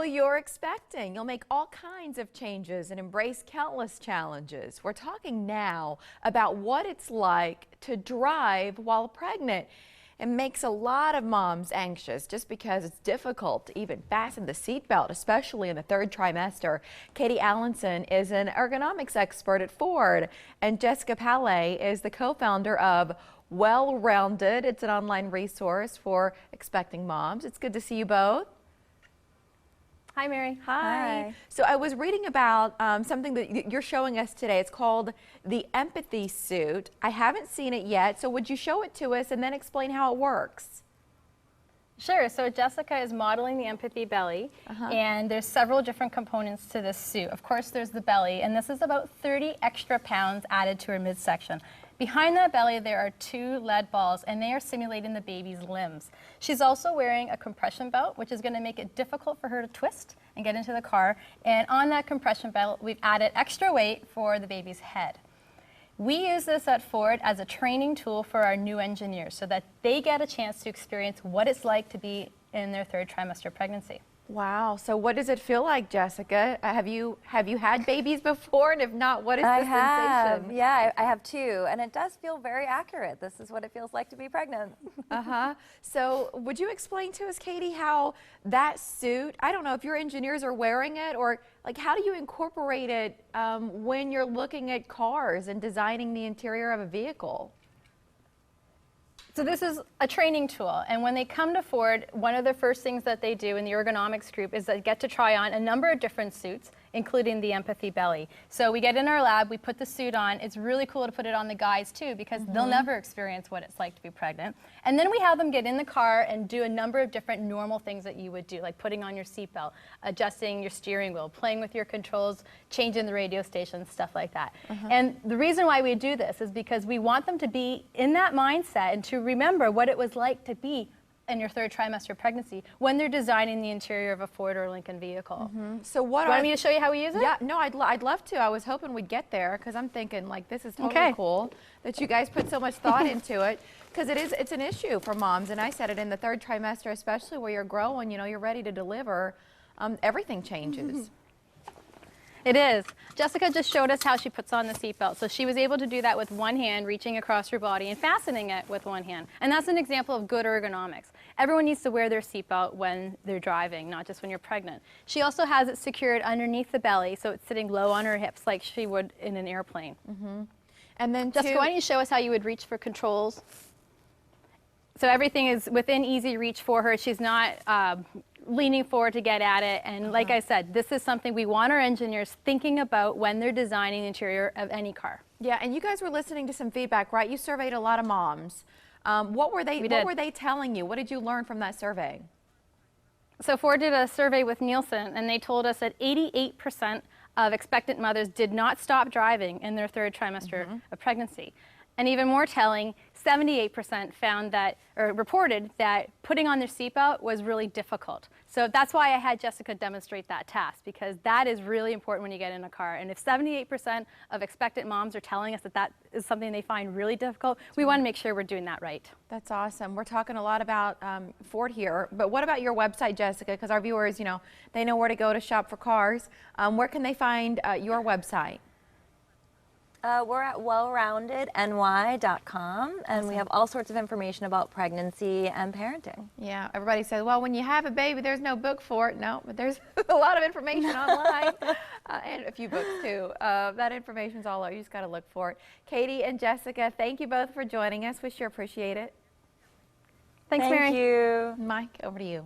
you're expecting. You'll make all kinds of changes and embrace countless challenges. We're talking now about what it's like to drive while pregnant. It makes a lot of moms anxious just because it's difficult to even fasten the seatbelt, especially in the third trimester. Katie Allenson is an ergonomics expert at Ford, and Jessica Palais is the co-founder of Well-Rounded. It's an online resource for expecting moms. It's good to see you both. Hi, Mary. Hi. So I was reading about something that you're showing us today. It's called the empathy suit. I haven't seen it yet, so would you show it to us and then explain how it works? Sure. So Jessica is modeling the empathy belly, and there's several different components to this suit. Of course, there's the belly, and this is about 30 extra pounds added to her midsection. Behind that belly, there are 2 lead balls, and they are simulating the baby's limbs. She's also wearing a compression belt, which is going to make it difficult for her to twist and get into the car. And on that compression belt, we've added extra weight for the baby's head. We use this at Ford as a training tool for our new engineers so that they get a chance to experience what it's like to be in their 3rd trimester pregnancy. Wow. So what does it feel like, Jessica? Have you had babies before? And if not, what is the sensation? Yeah, I have 2, and it does feel very accurate. This is what it feels like to be pregnant. So would you explain to us, Katie, how that suit, I don't know if your engineers are wearing it, or like how do you incorporate it when you're looking at cars and designing the interior of a vehicle? So this is a training tool, and when they come to Ford, one of the first things that they do in the ergonomics group is they get to try on a number of different suits, including the empathy belly. So we get in our lab, we put the suit on. It's really cool to put it on the guys too, because they'll never experience what it's like to be pregnant. And then we have them get in the car and do a number of different normal things that you would do, like putting on your seatbelt, adjusting your steering wheel, playing with your controls, changing the radio station, stuff like that. And the reason why we do this is because we want them to be in that mindset and to remember what it was like to be in your 3rd trimester pregnancy when they're designing the interior of a Ford or Lincoln vehicle. So what Do you want me to show you how we use it? Yeah, no, I'd love to. I was hoping we'd get there because I'm thinking like this is totally cool that you guys put so much thought into it, because it's an issue for moms, and I said it in the 3rd trimester, especially where you're growing, you know, you're ready to deliver, everything changes. It is. Jessica just showed us how she puts on the seatbelt. So she was able to do that with one hand, reaching across her body and fastening it with one hand. And that's an example of good ergonomics. Everyone needs to wear their seatbelt when they're driving, not just when you're pregnant. She also has it secured underneath the belly, so it's sitting low on her hips like she would in an airplane. And then Jessica, why don't you show us how you would reach for controls? So everything is within easy reach for her. She's not leaning forward to get at it. And like I said, this is something we want our engineers thinking about when they're designing the interior of any car. Yeah, and you guys were listening to some feedback, right? You surveyed a lot of moms. What were they telling you? What did you learn from that survey? So Ford did a survey with Nielsen, and they told us that 88% of expectant mothers did not stop driving in their 3rd trimester of pregnancy. And even more telling, 78% found that, or reported that putting on their seatbelt was really difficult. So that's why I had Jessica demonstrate that task, because that is really important when you get in a car. And if 78% of expectant moms are telling us that that is something they find really difficult, we want to make sure we're doing that right. That's awesome. We're talking a lot about Ford here, but what about your website, Jessica? Because our viewers, you know, they know where to go to shop for cars. Where can they find your website? We're at wellroundedny.com, and we have all sorts of information about pregnancy and parenting. Yeah, everybody says, well, when you have a baby, there's no book for it. No, but there's a lot of information online, and a few books too. That information's all over. You just got to look for it. Katie and Jessica, thank you both for joining us. We sure appreciate it. Thanks, Mary. Thank you. Mike, over to you.